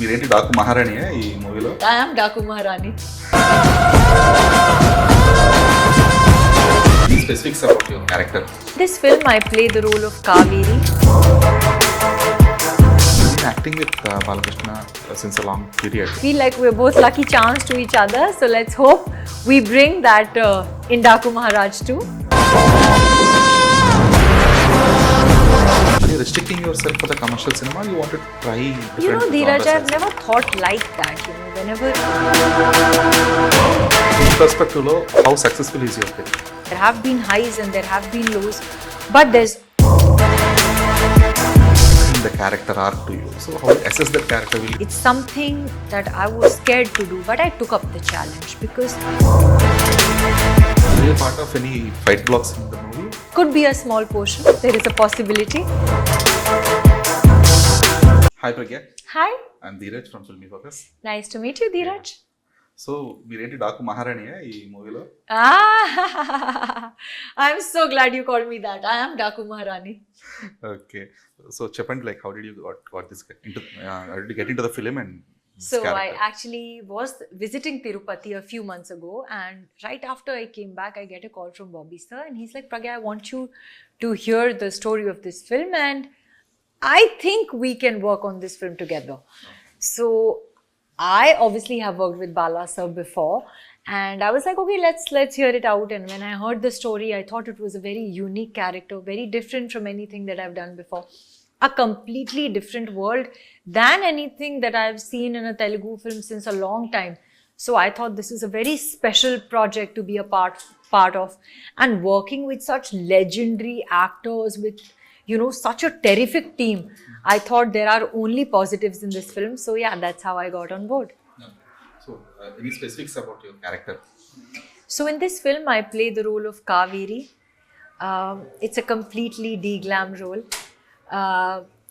మీరేంటి డాకు మహారాణియా ఈ మూవీలో? I am Daku Maharani. Any specifics about your character? This film, I play the role of Kaveri. You've been acting with Balakrishna since a long period. Feel like we're both lucky charms to each other. So let's hope we bring that in Daku Maharaj too. Are you restricting yourself for the commercial cinema? You want to try different You know, Dheeraj, genres I've never thought like that. You know, whenever In perspective lo, how successful is your film? there have been highs and there have been lows, but there's In the character arc to you. So how you assess that character will it's something that I was scared to do, but I took up the challenge because be a part of any fight blocks in the movie? could be a small portion. There is a possibility. Hi Pragya, Hi, I'm Dheeraj from Filmy Focus. nice to meet you, Dheeraj. So మీరేంటి డాకు మహారాణియా ఈ మూవీలో? Ah, I'm so glad you called me that. I am Daku Maharani. Okay, so చెప్పండి, like how did you got this into how did you get into the film and So I actually was visiting Tirupati a few months ago, and right after I came back, I get a call from Bobby sir, and he's like, "Pragya, I want you to hear the story of this film, and I think we can work on this film together." So I obviously have worked with Bala sir before, and I was like, "Okay, let's hear it out." And when I heard the story, I thought it was a very unique character, very different from anything that I've done before. A completely different world than anything that I've seen in a Telugu film since a long time. So I thought this is a very special project to be a part of, and working with such legendary actors with, you know, such a terrific team. I thought there are only positives in this film. So yeah, that's how I got on board. So any specifics about your character? So in this film, I play the role of Kaveri. It's a completely de-glam role.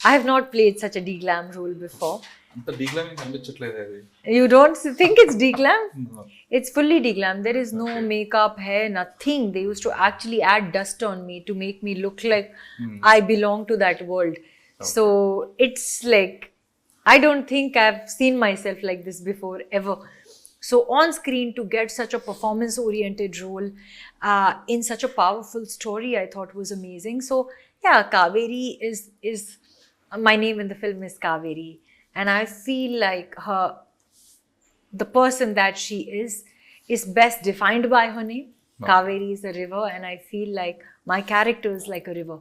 I have not played such a de-glam role before. అంత డీగ్లామింగ్ అనిపించట్లేదు అది. You don't think it's de-glam? No. It's fully de-glam. There is no Okay. makeup, hair, nothing. They used to actually add dust on me to make me look like I belong to that world. Okay. So it's like, I don't think I've seen myself like this before ever. So on screen, to get such a performance-oriented role in such a powerful story, I thought was amazing. So yeah, Kaveri is my name in the film is Kaveri, and I feel like the person that she is best defined by her name. Okay. Kaveri is a river, and I feel like my character is like a river,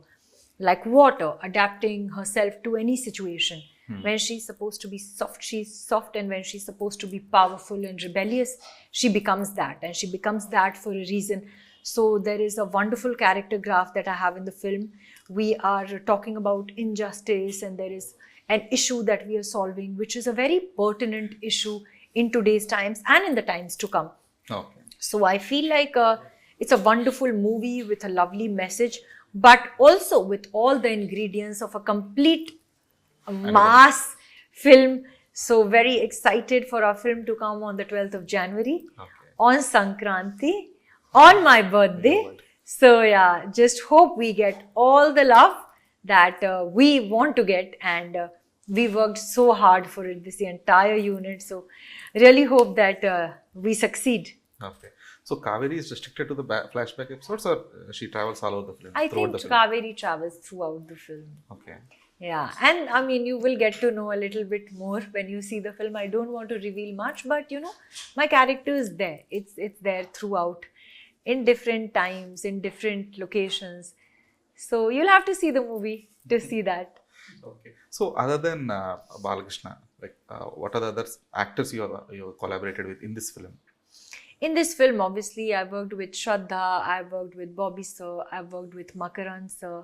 like water, adapting herself to any situation. When she's supposed to be soft, she's soft, and when she's supposed to be powerful and rebellious, she becomes that, and she becomes that for a reason. So there is a wonderful character graph that I have in the film. We are talking about injustice, and there is an issue that we are solving, which is a very pertinent issue in today's times and in the times to come. Okay, So I feel like it's a wonderful movie with a lovely message, but also with all the ingredients of a complete mass film. So very excited for our film to come on the 12th of January okay. on Sankranti, on my birthday. So yeah, just hope we get all the love that we want to get, and we worked so hard for it, this entire unit. So really hope that we succeed. Okay, so Kaveri is restricted to the flashback episodes, or she travels all over the film? I throughout think the film? Kaveri travels throughout the film. Okay. Yeah, and I mean, you will get to know a little bit more when you see the film. I don't want to reveal much, but you know, my character is there. It's there throughout, in different times, in different locations. So you'll have to see the movie to see that. Okay. So other than Balakrishna, like what are the other actors you have collaborated with in this film? In this film, obviously, I worked with Shraddha, I worked with Bobby sir, I worked with Makaran sir.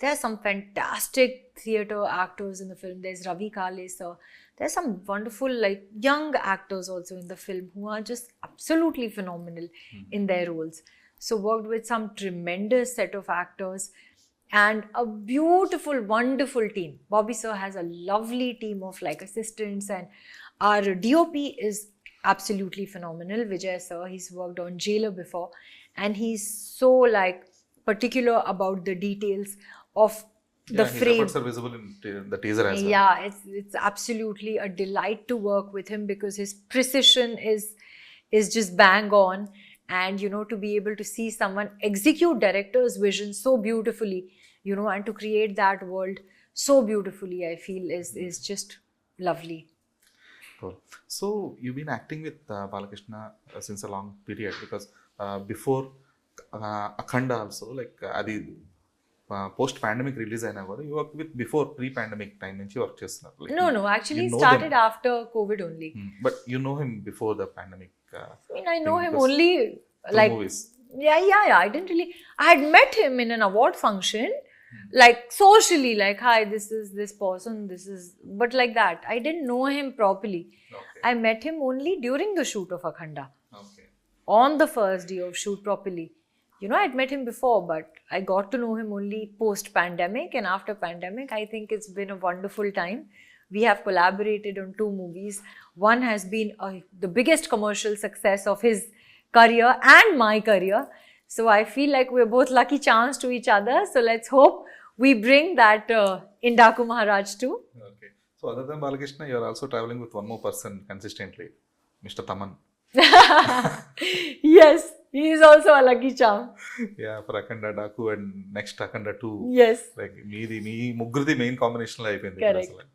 There are some fantastic theatre actors in the film. There's Ravi Kale sir. There's some wonderful, like, young actors also in the film who are just absolutely phenomenal in their roles. So worked with some tremendous set of actors and a beautiful, wonderful team. Bobby sir has a lovely team of like assistants, and our DOP is absolutely phenomenal. Vijay sir, he's worked on Jailer before, and he's so like particular about the details of the his frame. efforts are visible in the teaser as well. Yeah, it's absolutely a delight to work with him because his precision is just bang on, and to be able to see someone execute director's vision so beautifully, and to create that world so beautifully, I feel is just lovely. Cool. So you've been acting with Balakrishna since a long period, because before Akhanda also, like అది post pandemic release అయినా కూడా you work with before pre pandemic time నుంచి work చేస్తున్నారు. No, actually started after COVID only. But you know him before the pandemic. I mean, I know him only like movies. yeah. I didn't really. I had met him in an award function, like socially, like hi, this is this person, this is, but like that. I didn't know him properly. Okay. I met him only during the shoot of Akhanda. Okay. On the first day of shoot properly. I'd met him before, but I got to know him only post-pandemic, and after pandemic, I think it's been a wonderful time. We have collaborated on 2 movies. One has been the biggest commercial success of his career and my career. So I feel like we're both lucky charms to each other. So let's hope we bring that in Daku Maharaj too. Okay. So other than Balakrishna, you're also traveling with one more person consistently, Mr. Taman. Yes, he is also a lucky charm. Yeah, for Akhanda, Daku, and next Akhanda 2. Yes. Like me ముగ్గురిది main combination లో అయిపోయింది ఇప్పుడు Correct. అసలు.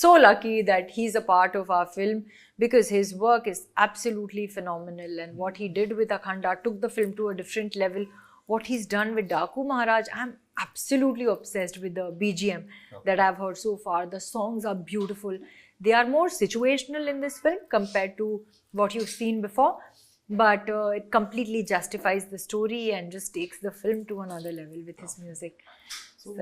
So lucky that he's a part of our film because his work is absolutely phenomenal, and what he did with Akhanda took the film to a different level. What he's done with Daku Maharaj, I'm absolutely obsessed with the BGM that I've heard so far. The songs are beautiful. They are more situational in this film compared to what you've seen before, but it completely justifies the story and just takes the film to another level with his music. So,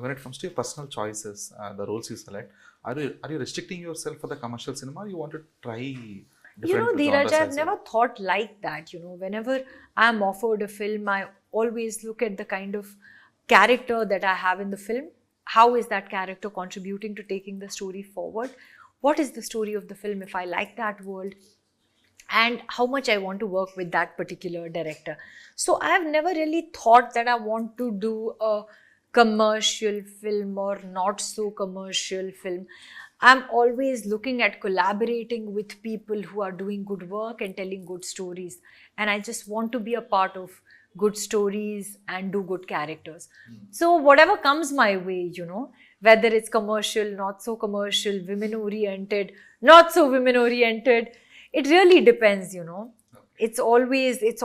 when it comes to your personal choices, the roles you select, are you restricting yourself for the commercial cinema, or you want to try different Dheeraj, genres I've as never thought like that. Whenever I'm offered a film, I always look at the kind of character that I have in the film. How is that character contributing to taking the story forward? What is the story of the film if I like that world? And how much I want to work with that particular director. So I've never really thought that I want to do a commercial film or not so commercial film. I'm always looking at collaborating with people who are doing good work and telling good stories. And I just want to be a part of good stories and do good characters. So whatever comes my way, whether it's commercial, not so commercial, women oriented, not so women oriented, it really depends, It's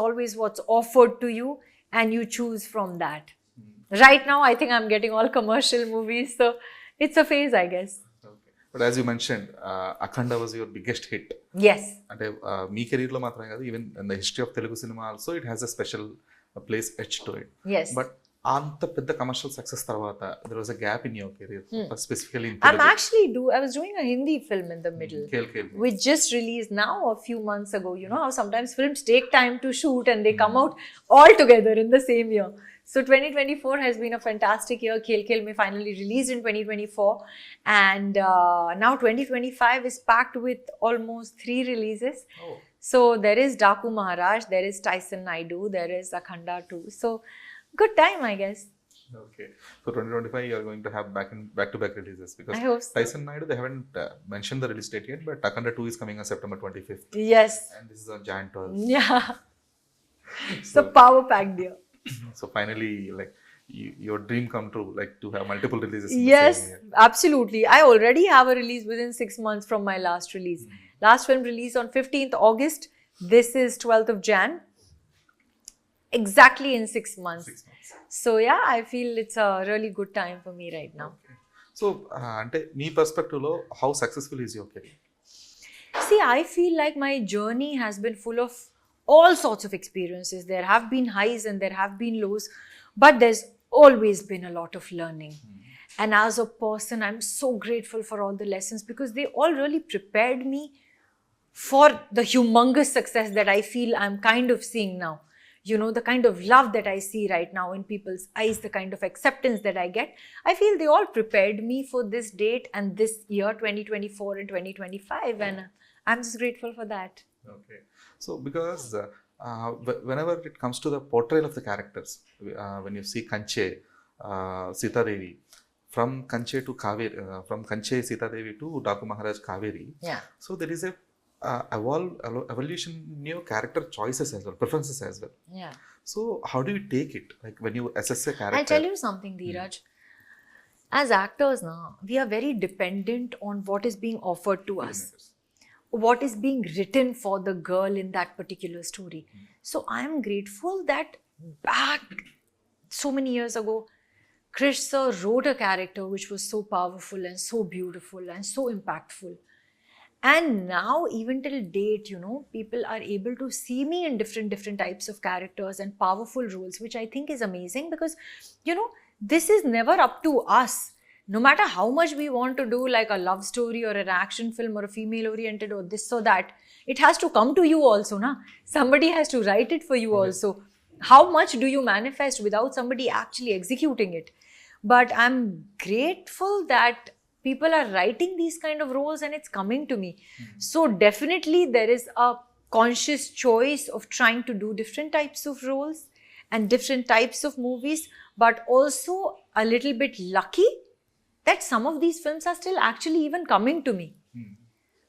always what's offered to you and you choose from that. Right now, I think I'm getting all commercial movies, so it's a phase, I guess. Okay. But as you mentioned, Akhanda was your biggest hit. Yes. అంటే మీ career లో మాత్రమే కాదు, even in the history of Telugu cinema also it has a special place each to it. Yes. But అంత పెద్ద commercial success తర్వాత there was a gap in your career, specifically in I was doing a Hindi film in the middle, which just released now a few months ago. You know how sometimes films take time to shoot and they come out all together in the same year. So 2024 has been a fantastic year. Khel Khel Mein finally released in 2024, and now 2025 is packed with almost 3 releases. Oh. So there is Daku Maharaj, there is Tyson Naidu, there is Akhanda 2. So good time, I guess. Okay. So 2025 you are going to have back-to-back releases, because I hope so. Tyson Naidu, they haven't mentioned the release date yet, but Akhanda 2 is coming on September 25th. Yes. And this is on Giant 12. Yeah. It's a power packed year. So finally, like your dream come true, like to have multiple releases in the Yes, same year. absolutely. I already have a release within 6 months from my last release. Last film released on 15th August. This is 12th of Jan. Exactly in 6 months. 6 months. So yeah, I feel it's a really good time for me right now. Okay. So అంటే మీ perspective లో how successful is your career? See, I feel like my journey has been full of all sorts of experiences. There have been highs and there have been lows, but there's always been a lot of learning. And as a person, I'm so grateful for all the lessons because they all really prepared me for the humongous success that I feel I'm kind of seeing now. The kind of love that I see right now in people's eyes, the kind of acceptance that I get, I feel they all prepared me for this date and this year, 2024 and 2025, and I'm just grateful for that. Okay. So because whenever it comes to the portrayal of the characters, when you see Kanche, Sita Devi, from Kanche to Kaveri, from Kanche Sita Devi to Daku Maharaj Kaveri. Yeah. So there is a evolution in your character choices as well, preferences as well. Yeah. So how do you take it? Like when you assess a character? I'll tell you something, Dheeraj. As actors now, we are very dependent on what is being offered to us, what is being written for the girl in that particular story. So I am grateful that back so many years ago, Krish sir wrote a character which was so powerful and so beautiful and so impactful. And now, even till date, you know, people are able to see me in different types of characters and powerful roles, which I think is amazing because, you know, this is never up to us. No matter how much we want to do like a love story or an action film or a female-oriented or this or that, it has to come to you also, na? Somebody has to write it for you also. How much do you manifest without somebody actually executing it? But I'm grateful that people are writing these kind of roles and it's coming to me. So definitely there is a conscious choice of trying to do different types of roles and different types of movies, but also a little bit lucky that some of these films are still actually even coming to me.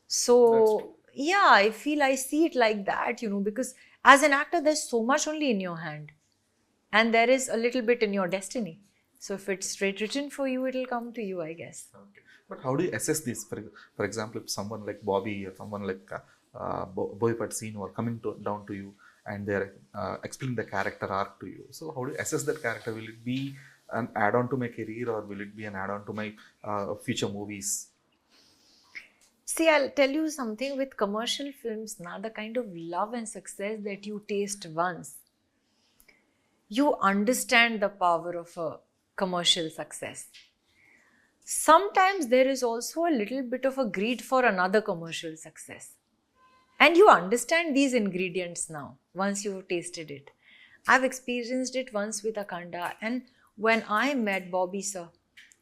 So yeah, I feel I see it like that, you know, because as an actor, there's so much only in your hand and there is a little bit in your destiny. So if it's straight written for you, it'll come to you, I guess. Okay. But how do you assess this? For example, if someone like Bobby or someone like Boypat Sinu are coming down to you and they're explaining the character arc to you. So how do you assess that character? Will it be an add-on to my career or will it be an add-on to my future movies? See, I'll tell you something with commercial films now, the kind of love and success that you taste once, you understand the power of a commercial success. Sometimes there is also a little bit of a greed for another commercial success. And you understand these ingredients now, once you've tasted it. I've experienced it once with Akhanda, and when I met Bobby sir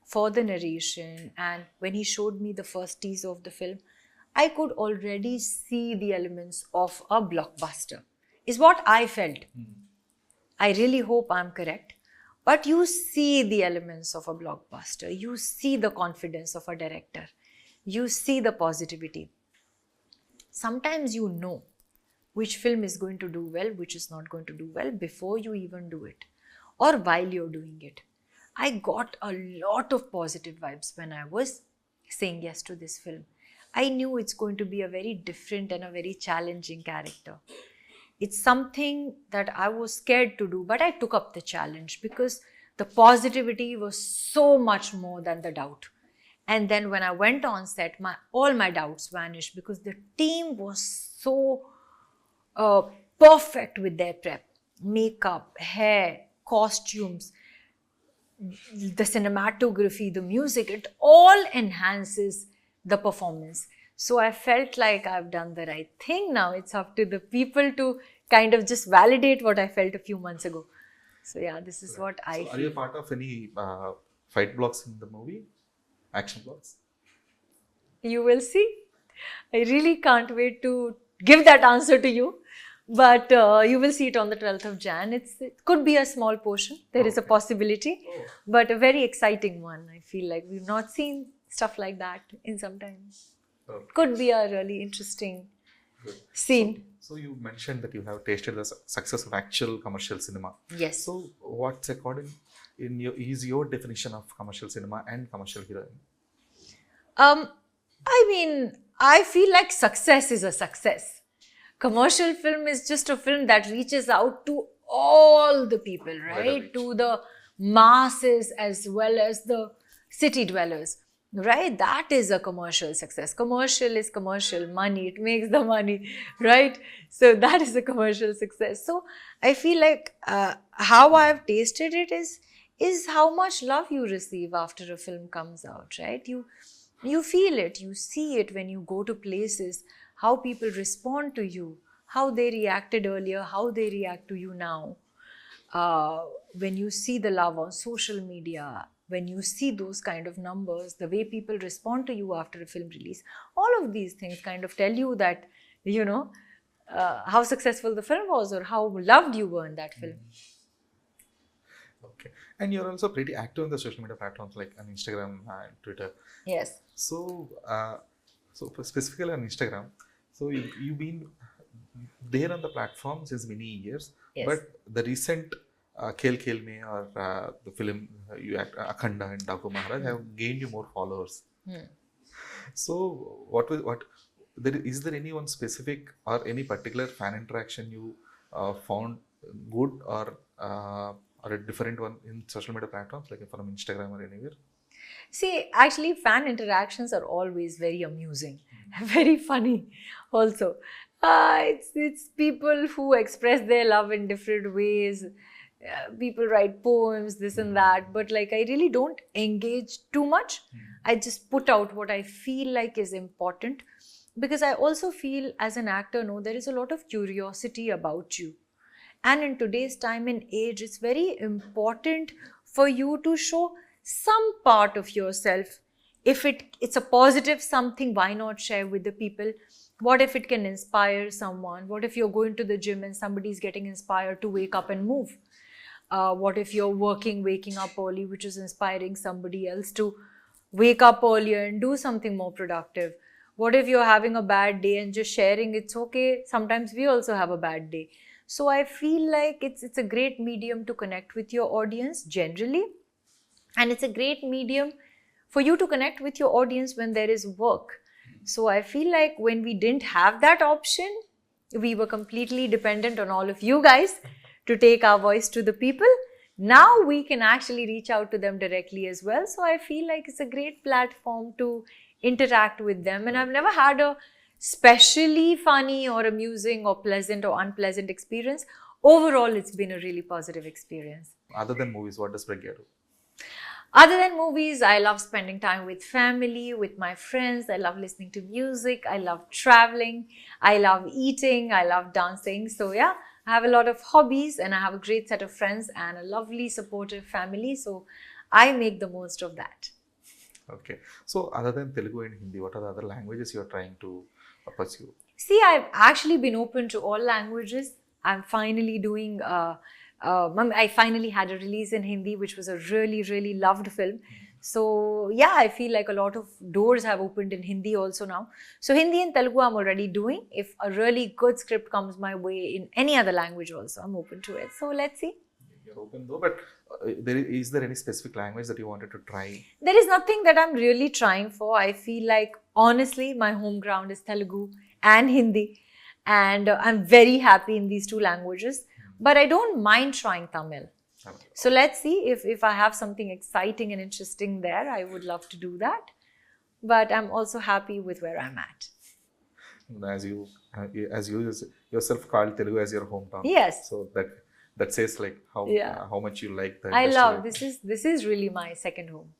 for the narration and when he showed me the first teaser of the film, I could already see the elements of a blockbuster, is what I felt. I really hope I'm correct. But you see the elements of a blockbuster. You see the confidence of a director. You see the positivity. Sometimes you know which film is going to do well, which is not going to do well before you even do it or while you're doing it. I got a lot of positive vibes when I was saying yes to this film. I knew it's going to be a very different and a very challenging character. It's something that I was scared to do, but I took up the challenge because the positivity was so much more than the doubt. And then when I went on set, all my doubts vanished because the team was so perfect with their prep. Makeup, hair, costumes, the cinematography, the music, it all enhances the performance. So I felt like I've done the right thing now. It's up to the people to kind of just validate what I felt a few months ago. So yeah, this is what I feel. Are you a part of any fight blocks in the movie? Action blocks? You will see. I really can't wait to give that answer to you. But you will see it on the 12th of Jan. It could be a small portion. There is a possibility. But a very exciting one. I feel like we've not seen stuff like that in some time. Could be a really interesting scene. So you mentioned that you have tasted the success of actual commercial cinema. Yes. So what's is your definition of commercial cinema and commercial heroine? I mean, I feel like success is a success. Commercial film is just a film that reaches out to all the people, right? To the masses as well as the city dwellers. Right? That is a commercial success. Commercial is commercial. Money, it makes the money, right? So that is a commercial success. So I feel like how I've tasted it is how much love you receive after a film comes out, right? You feel it, you see it when you go to places, how people respond to you, how they reacted earlier, how they react to you now. When you see the love on social media, when you see those kind of numbers, the way people respond to you after a film release, all of these things kind of tell you that, you know, how successful the film was or how loved you were in that film. Okay. And you're also pretty active in the social media platforms like on Instagram and Twitter. Yes. So, specifically on Instagram, so you've been there on the platform since many years, Yes. but the recent Khel Khel Me or the film you act Akhanda and Daku Maharaj have gained you more followers. Hmm. So, is there any one specific or any particular fan interaction you found good or a different one in social media platforms like from Instagram or anywhere? See, actually, fan interactions are always very amusing, very funny also. It's people who express their love in different ways. People write poems, this and that, but like I really don't engage too much. I just put out what I feel like is important, because I also feel as an actor, no, there is a lot of curiosity about you. And in today's time and age, it's very important for you to show some part of yourself. If it's a positive something, why not share with the people? What if it can inspire someone? What if you're going to the gym and somebody's getting inspired to wake up and move? What if you're waking up early, which is inspiring somebody else to wake up earlier and do something more productive? What if you're having a bad day and just sharing it's okay? Sometimes we also have a bad day. So I feel like it's a great medium to connect with your audience generally. And it's a great medium for you to connect with your audience when there is work. So I feel like when we didn't have that option, we were completely dependent on all of you guys to take our voice to the people. Now we can actually reach out to them directly as well. So I feel like it's a great platform to interact with them. And I've never had a especially funny or amusing or pleasant or unpleasant experience. Overall, it's been a really positive experience. Other than movies, what does Pragya do? Other than movies, I love spending time with family, with my friends. I love listening to music. I love traveling. I love eating. I love dancing. So yeah, I have a lot of hobbies and I have a great set of friends and a lovely supportive family. So I make the most of that. Okay. So other than Telugu and Hindi, what are the other languages you are trying to pursue? See, I've actually been open to all languages. I'm finally doing, I finally had a release in Hindi, which was a really, really loved film. So yeah, I feel like a lot of doors have opened in Hindi also now. So Hindi and Telugu I'm already doing. If a really good script comes my way in any other language also, I'm open to it. So let's see. You're open though, but is there any specific language that you wanted to try? There is nothing that I'm really trying for. I feel like, honestly, my home ground is Telugu and Hindi. And I'm very happy in these two languages. But I don't mind trying Tamil. So let's see if I have something exciting and interesting there. I would love to do that. But I'm also happy with where I'm at. As you yourself called Telugu as your hometown. Yes. So that says like how much you like the I industry. love this is really my second home.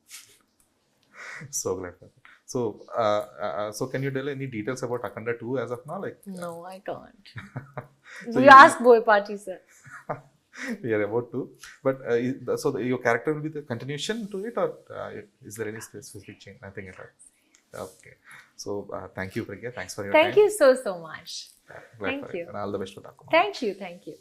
So glad for that. So can you tell any details about Akhanda 2 as of now? Like No, I can't. So you you- ask Boy Party, sir. we are about to. But your character will be the continuation to it, or is there any specific change? Nothing at all. Okay. So thank you, Pragya. Thanks for your time. Thank you so much. Glad Thank for it. you. And all the best for Daku. Thank you.